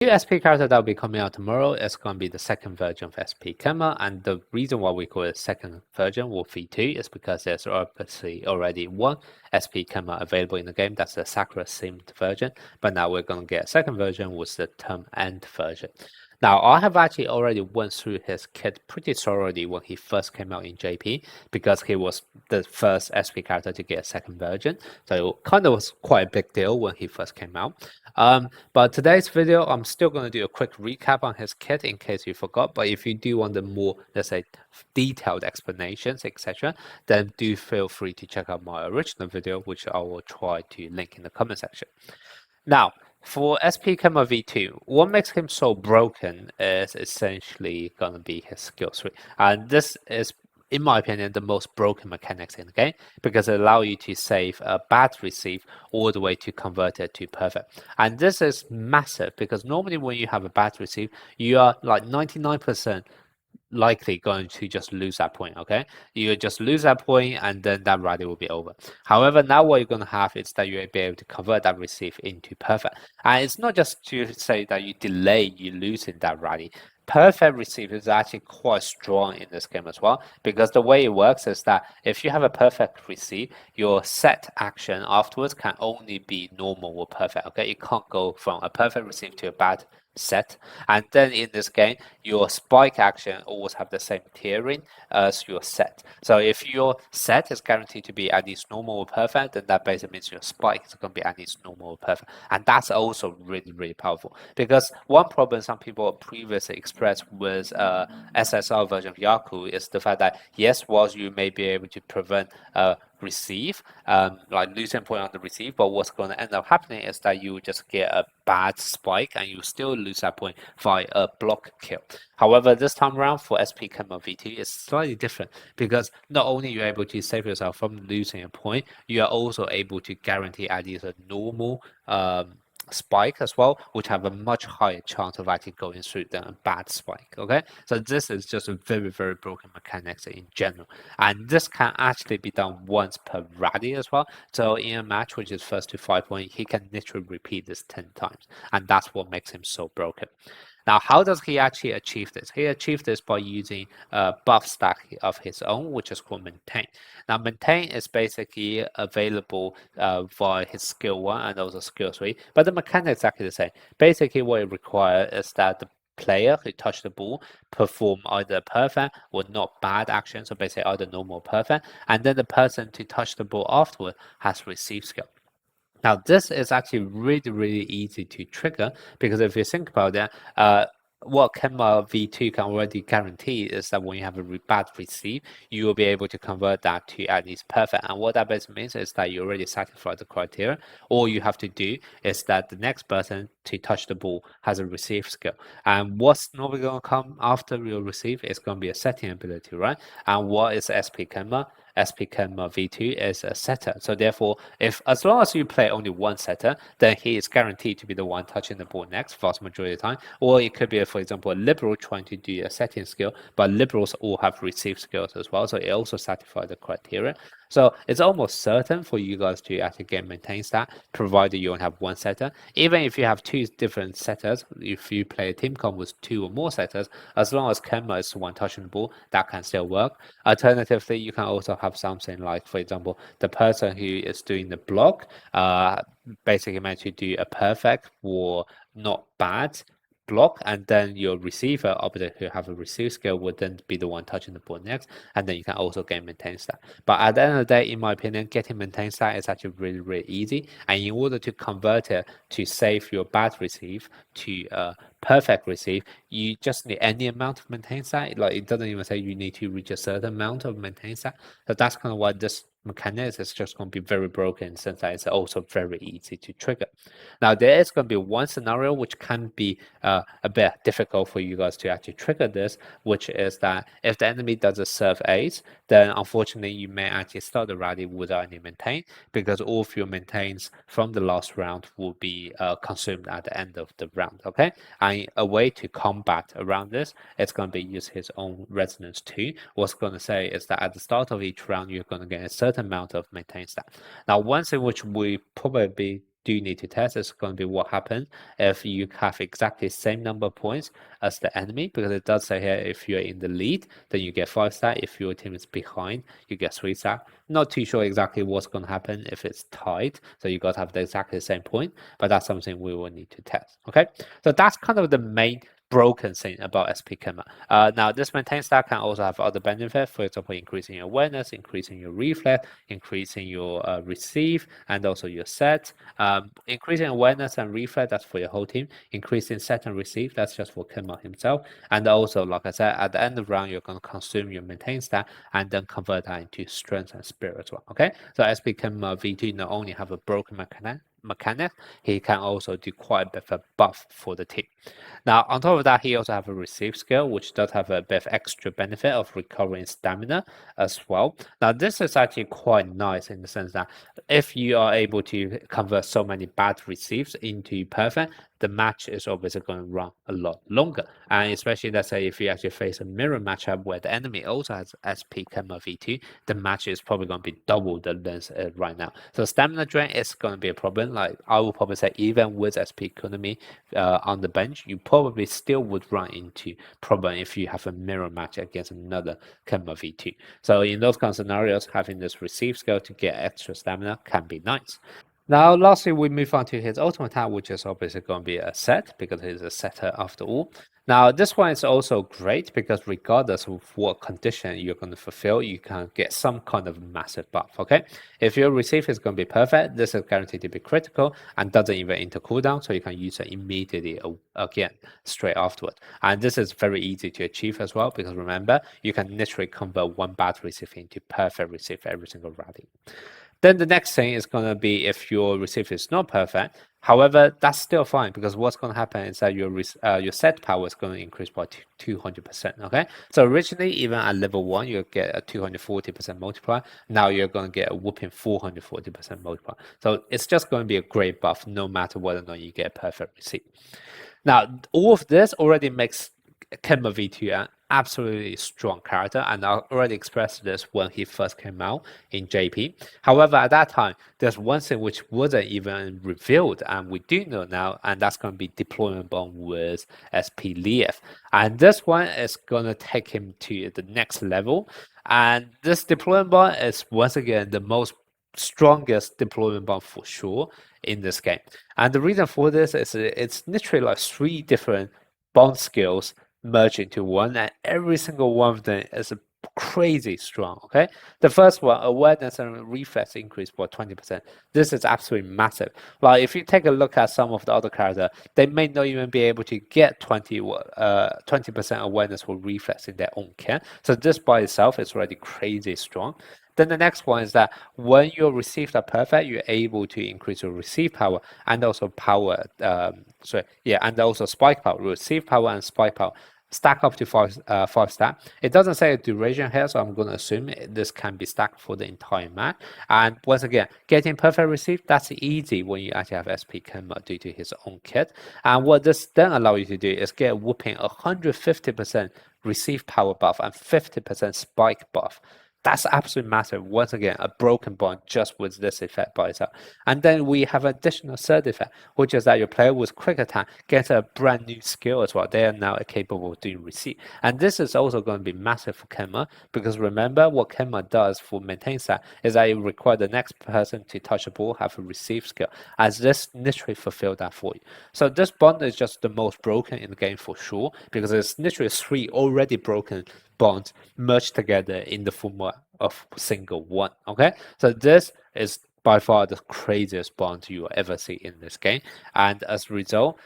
New SP character that will be coming out tomorrow is going to be the second version of SP Kenma, and the reason why we call it second version or V2 is because there's obviously already one SP Kenma available in the game. That's the Sakura themed version, but now we're going to get a second version with the term end version. Now, I have actually already went through his kit pretty thoroughly when he first came out in JP, because he was the first SP character to get a second version. So it kind of was quite a big deal when he first came out. But today's video, I'm still going to do a quick recap on his kit in case you forgot. But if you do want the more, let's say, detailed explanations, etc., then do feel free to check out my original video, which I will try to link in the comment section. Now, for SP Kenma V2, what makes him so broken is essentially going to be his skill tree. And this is, in my opinion, the most broken mechanics in the game, because it allows you to save a bad receive all the way to convert it to perfect. And this is massive, because normally when you have a bad receive, you are like 99% likely going to just lose that point. Okay, you just lose that point and then that rally will be over. However, now what you're going to have is that you'll be able to convert that receive into perfect, and it's not just to say that you delay you losing that rally. Perfect receive is actually quite strong in this game as well, because the way it works is that if you have a perfect receive, your set action afterwards can only be normal or perfect. Okay, it can't go from a perfect receive to a bad set. And then in this game, your spike action always have the same tiering as your set. So if your set is guaranteed to be at least normal or perfect, then that basically means your spike is going to be at least normal or perfect. And that's also really, really powerful, because one problem some people previously expressed with SSR version of HAIKYU is the fact that yes, whilst you may be able to prevent receive, like losing point on the receive, but what's going to end up happening is that you just get a bad spike and you still lose that point via a block kill. However, this time around for SP Kenma V2 is slightly different, because not only you're able to save yourself from losing a point, you are also able to guarantee at least a normal spike as well, which have a much higher chance of actually going through than a bad spike. Okay, so this is just a very, very broken mechanics in general, and this can actually be done once per rally as well. So in a match which is first to 5 point, he can literally repeat this 10 times, and that's what makes him so broken. Now, how does he actually achieve this? He achieved this by using a buff stack of his own, which is called Maintain. Now, Maintain is basically available via his skill 1 and also skill 3, but the mechanic is exactly the same. Basically, what it requires is that the player who touched the ball perform either perfect or not bad action, so basically either normal or perfect, and then the person to touch the ball afterward has received skill. Now, this is actually really, really easy to trigger, because if you think about that, what Kenma V2 can already guarantee is that when you have a bad receive, you will be able to convert that to at least perfect. And what that basically means is that you already satisfy the criteria. All you have to do is that the next person to touch the ball has a receive skill. And what's normally going to come after your receive is going to be a setting ability, right? And what is SP Kenma? SP Kenma V2 is a setter. So therefore, if as long as you play only one setter, then he is guaranteed to be the one touching the ball next vast majority of the time. Or it could be, for example, a liberal trying to do a setting skill, but liberals all have receive skills as well. So it also satisfies the criteria. So it's almost certain for you guys to actually get maintain stat, provided you only have one setter. Even if you have two different setters, if you play a team comp with two or more setters, as long as Kenma is the one touching the ball, that can still work. Alternatively, you can also have something like, for example, the person who is doing the block basically meant to do a perfect or not bad block, and then your receiver opposite who have a receive skill would then be the one touching the ball next, and then you can also get maintain stat. But at the end of the day, in my opinion, getting maintain stat is actually really, really easy, and in order to convert it to save your bad receive to perfect receive, you just need any amount of maintain stat. Like, it doesn't even say you need to reach a certain amount of maintain stat. So that's kind of why this mechanics is just going to be very broken, since that it's also very easy to trigger. Now, there is going to be one scenario which can be a bit difficult for you guys to actually trigger this, which is that if the enemy does a serve ace, then unfortunately you may actually start the rally without any maintain, because all of your maintains from the last round will be consumed at the end of the round. Okay, and a way to combat around this, it's going to be use his own resonance 2. What's going to say is that at the start of each round, you're going to get a certain amount of maintain stat. Now, one thing which we probably do need to test is going to be what happens if you have exactly the same number of points as the enemy, because it does say here if you're in the lead, then you get 5 star. If your team is behind, you get 3 star. Not too sure exactly what's going to happen if it's tied, so you got to have exactly the same point, but that's something we will need to test. Okay, so that's kind of the main broken thing about SP Kenma. Now, this maintain stat can also have other benefits, for example, increasing your awareness, increasing your reflex, increasing your receive, and also your set. Increasing awareness and reflex, that's for your whole team. Increasing set and receive, that's just for Kenma himself. And also, like I said, at the end of the round, you're going to consume your maintain stat and then convert that into strength and spirit as well. Okay, so SP Kenma V2 not only have a broken mechanic, he can also do quite a bit of a buff for the team. Now, on top of that, he also have a receive skill, which does have a bit of extra benefit of recovering stamina as well. Now, this is actually quite nice in the sense that if you are able to convert so many bad receives into perfect, the match is obviously going to run a lot longer. And especially, let's say, if you actually face a mirror matchup where the enemy also has SP Kenma V2, the match is probably going to be double the length right now. So stamina drain is going to be a problem. Like I will probably say, even with SP Economy on the bench, you probably still would run into problem if you have a mirror match against another Kenma V2. So in those kind of scenarios, having this receive skill to get extra stamina can be nice. Now, lastly, we move on to his ultimate attack, which is obviously going to be a set because he's a setter after all. Now, this one is also great because regardless of what condition you're going to fulfill, you can get some kind of massive buff, okay? If your receive is going to be perfect, this is guaranteed to be critical and doesn't even enter cooldown, so you can use it immediately again, straight afterward. And this is very easy to achieve as well because remember, you can literally convert one bad receive into perfect receive every single rally. Then the next thing is going to be if your receive is not perfect. However, that's still fine because what's going to happen is that your set power is going to increase by 200%. Okay, so originally even at level 1 you get a 240% multiplier. Now you're going to get a whooping 440% multiplier. So it's just going to be a great buff no matter whether or not you get a perfect receive. Now all of this already makes Kenma V2 an absolutely strong character, and I already expressed this when he first came out in JP. However, at that time, there's one thing which wasn't even revealed, and we do know now, and that's going to be deployment bond with SP Lief. And this one is going to take him to the next level. And this deployment bond is once again the most strongest deployment bond for sure in this game. And the reason for this is it's literally like 3 different bond skills merge into one, and every single one of them is crazy strong. Okay, the first one, awareness and reflex increase by 20%. This is absolutely massive. Like if you take a look at some of the other characters, they may not even be able to get 20% awareness or reflex in their own can. So this by itself is already crazy strong. Then the next one is that when your receives are perfect, you're able to increase your receive power and also power. And also spike power, receive power and spike power stack up to 5 stack. It doesn't say a duration here, so I'm going to assume this can be stacked for the entire match. And once again, getting perfect receive, that's easy when you actually have SP Kenma due to his own kit. And what this then allows you to do is get a whooping 150% receive power buff and 50% spike buff. That's absolutely massive. Once again, a broken bond just with this effect by itself. And then we have additional third effect, which is that your player with quick attack gets a brand new skill as well. They are now capable of doing receive. And this is also going to be massive for Kenma because remember what Kenma does for maintain stat is that it requires the next person to touch the ball have a receive skill, as this literally fulfill that for you. So this bond is just the most broken in the game for sure because it's literally 3 already broken bonds merged together in the form of single one. Okay, so this is by far the craziest bond you will ever see in this game, and as a result,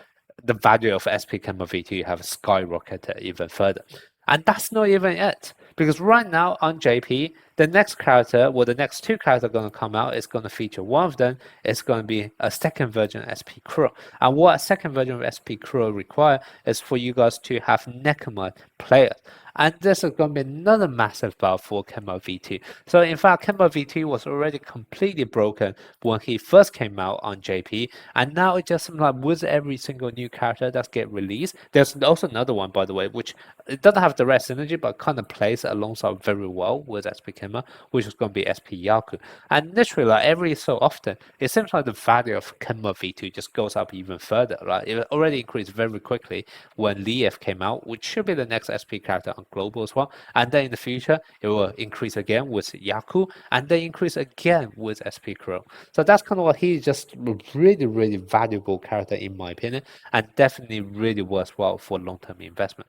the value of SP Kenma V2 have skyrocketed even further. And that's not even it, because right now on JP, the next character, well, the next 2 characters are going to come out. It's going to feature one of them. It's going to be a second version of SP Crow. And what a second version of SP Crow require is for you guys to have Nekoma players. And this is going to be another massive buff for Kenma V2. So in fact, Kenma V2 was already completely broken when he first came out on JP. And now it just seems like with every single new character that get released, there's also another one, by the way, which it doesn't have direct synergy, but kind of plays alongside very well with SP Kenma Kenma, which is going to be SP HAIKYU. And literally, like every so often, it seems like the value of Kenma V2 just goes up even further. Right, it already increased very quickly when Lief came out, which should be the next SP character on global as well. And then in the future, it will increase again with Yaku, and then increase again with SP Crow. So that's kind of what he's just really, really valuable character in my opinion, and definitely really worthwhile for long-term investment.